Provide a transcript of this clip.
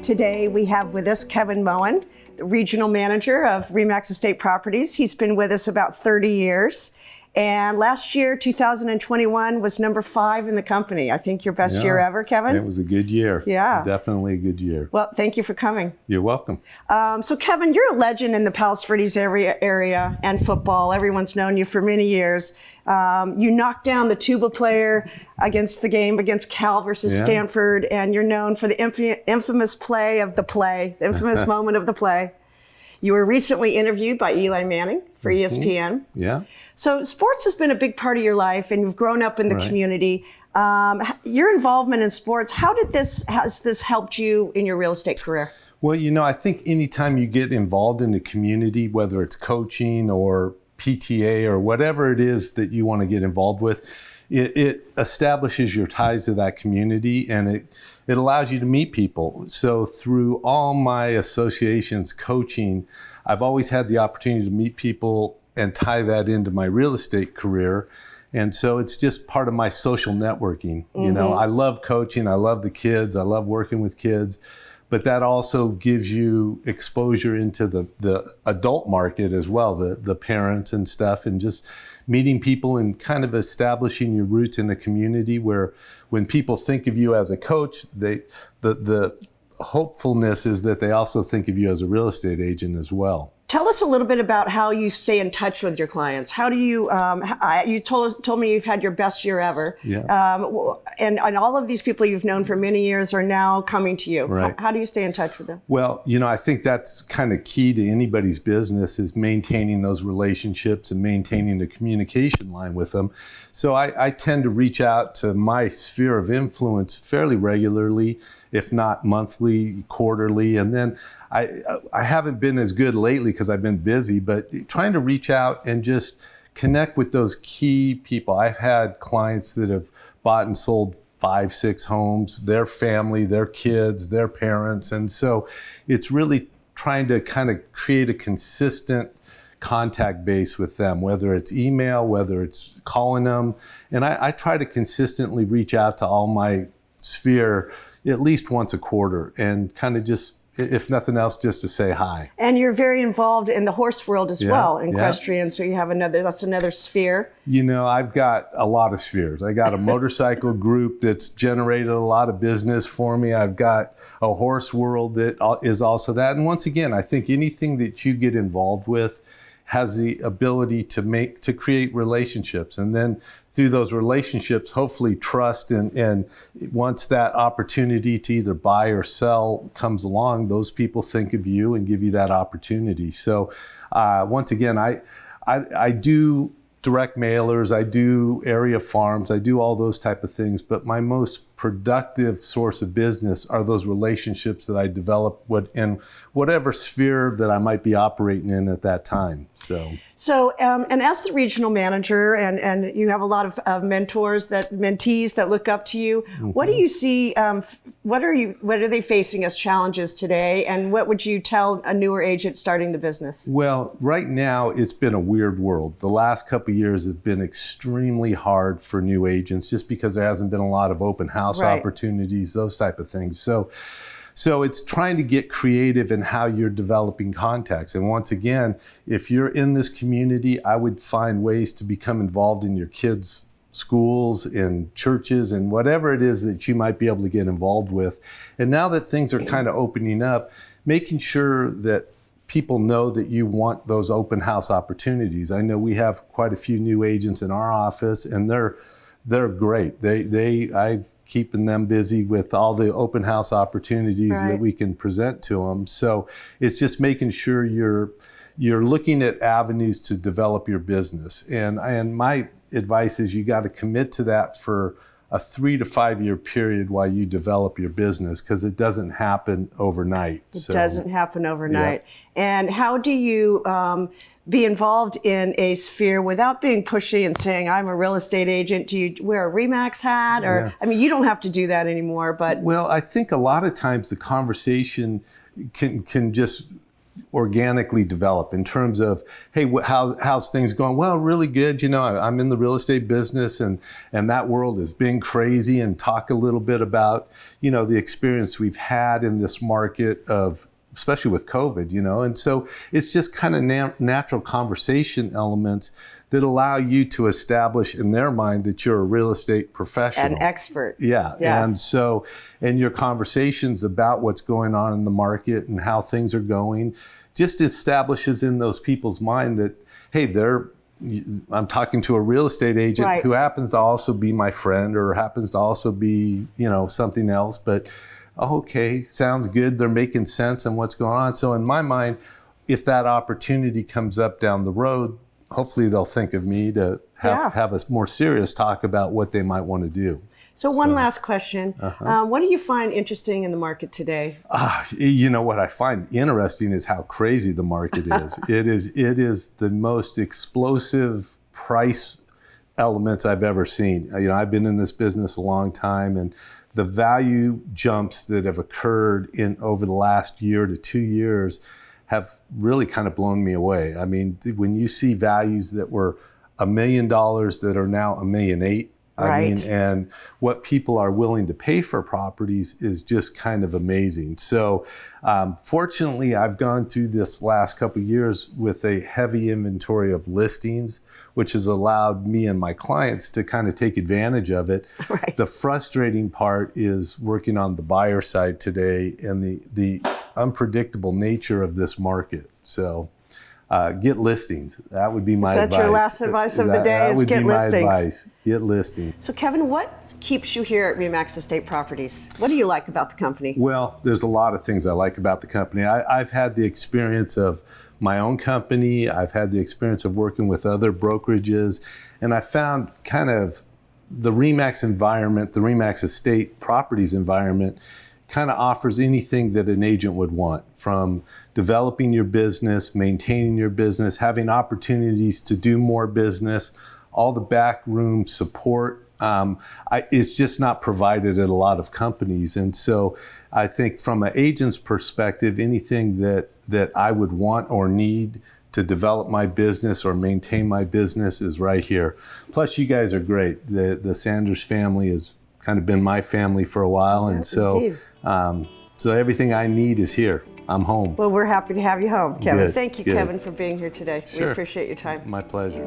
Today we have with us Kevin Moen, the regional manager of RE/MAX Estate Properties. He's been with us about 30 years. And last year, 2021, was number 5 in the company. I think your best year ever, Kevin? It was a good year. Yeah. Definitely a good year. Well, thank you for coming. You're welcome. So Kevin, you're a legend in the Palos Verdes area and football. Everyone's known you for many years. You knocked down the tuba player against Cal versus Stanford, and you're known for the infamous the infamous moment of the play. You were recently interviewed by Eli Manning for ESPN. Yeah. So sports has been a big part of your life, and you've grown up in the community. Your involvement in sports, has this helped you in your real estate career? Well, I think anytime you get involved in the community, whether it's coaching or PTA or whatever it is that you want to get involved with, it establishes your ties to that community, and it allows you to meet people. So through all my associations coaching, I've always had the opportunity to meet people and tie that into my real estate career. And so it's just part of my social networking. I love coaching, I love the kids, I love working with kids, but that also gives you exposure into the adult market as well, the parents and stuff, and just meeting people and kind of establishing your roots in the community where when people think of you as a coach, the hopefulness is that they also think of you as a real estate agent as well. Tell us a little bit about how you stay in touch with your clients. How do you, you told me you've had your best year ever. Yeah. And all of these people you've known for many years are now coming to you. Right. How do you stay in touch with them? Well, I think that's kind of key to anybody's business is maintaining those relationships and maintaining the communication line with them. So I tend to reach out to my sphere of influence fairly regularly, if not monthly, quarterly, and then I haven't been as good lately because I've been busy, but trying to reach out and just connect with those key people. I've had clients that have bought and sold 5, 6 homes, their family, their kids, their parents. And so it's really trying to kind of create a consistent contact base with them, whether it's email, whether it's calling them. And I try to consistently reach out to all my sphere at least once a quarter and kind of just, if nothing else, just to say hi. And you're very involved in the horse world as well, in equestrian, so you have that's another sphere. I've got a lot of spheres. I got a motorcycle group that's generated a lot of business for me. I've got a horse world that is also that. And once again, I think anything that you get involved with has the ability to create relationships, and then through those relationships, hopefully trust, and once that opportunity to either buy or sell comes along, those people think of you and give you that opportunity. So once again, I do direct mailers, I do area farms, I do all those type of things, but my most productive source of business are those relationships that I develop in whatever sphere that I might be operating in at that time. So, and as the regional manager, and you have a lot of mentees that look up to you. Mm-hmm. What do you see? What are they facing as challenges today? And what would you tell a newer agent starting the business? Well, right now it's been a weird world. The last couple of years have been extremely hard for new agents, just because there hasn't been a lot of open house opportunities, those type of things. So it's trying to get creative in how you're developing contacts. And once again, if you're in this community, I would find ways to become involved in your kids' schools and churches and whatever it is that you might be able to get involved with. And now that things are kind of opening up, making sure that people know that you want those open house opportunities. I know we have quite a few new agents in our office, and they're great. I'm keeping them busy with all the open house opportunities that we can present to them. So it's just making sure you're looking at avenues to develop your business. And my advice is you got to commit to that for a 3 to 5 year period while you develop your business, because it doesn't happen overnight. It doesn't happen overnight. Yeah. And how do you be involved in a sphere without being pushy and saying, I'm a real estate agent? Do you wear a RE/MAX hat? Or, I mean, you don't have to do that anymore, but. Well, I think a lot of times the conversation can just organically develop in terms of, hey, how's things going? Well, really good. You know, I'm in the real estate business, and that world has been crazy, and talk a little bit about, you know, the experience we've had in this market of, especially with COVID, you know. And so it's just kind of natural conversation elements that allow you to establish in their mind that you're a real estate professional. An expert. Yeah. Yes. And so, and your conversations about what's going on in the market and how things are going just establishes in those people's mind that, hey, I'm talking to a real estate agent right. who happens to also be my friend or happens to also be, you know, something else. But, okay, sounds good. They're making sense in what's going on. So in my mind, if that opportunity comes up down the road, hopefully they'll think of me to have a more serious talk about what they might want to do. So one last question. What do you find interesting in the market today? You know, what I find interesting is how crazy the market is. It is the most explosive price elements I've ever seen. You know, I've been in this business a long time, and the value jumps that have occurred over the last year to 2 years have really kind of blown me away. I mean, when you see values that were $1 million that are now $1.8 million, I mean, and what people are willing to pay for properties is just kind of amazing. So fortunately, I've gone through this last couple of years with a heavy inventory of listings, which has allowed me and my clients to kind of take advantage of it. Right. The frustrating part is working on the buyer side today and the unpredictable nature of this market. So get listings. That would be my advice. Is that your last advice of the day? Is get listings? That would be my advice. Get listings. So Kevin, what keeps you here at RE/MAX Estate Properties? What do you like about the company? Well, there's a lot of things I like about the company. I've had the experience of my own company. I've had the experience of working with other brokerages, and I found kind of the RE/MAX environment, the RE/MAX Estate Properties environment, kind of offers anything that an agent would want, from developing your business, maintaining your business, having opportunities to do more business, all the backroom support. It's just not provided at a lot of companies. And so I think from an agent's perspective, anything that I would want or need to develop my business or maintain my business is right here. Plus, you guys are great. The Sanders family has kind of been my family for a while. And so everything I need is here. I'm home. Well, we're happy to have you home, Kevin. Good, Thank you, good. Kevin, for being here today. Sure. We appreciate your time. My pleasure.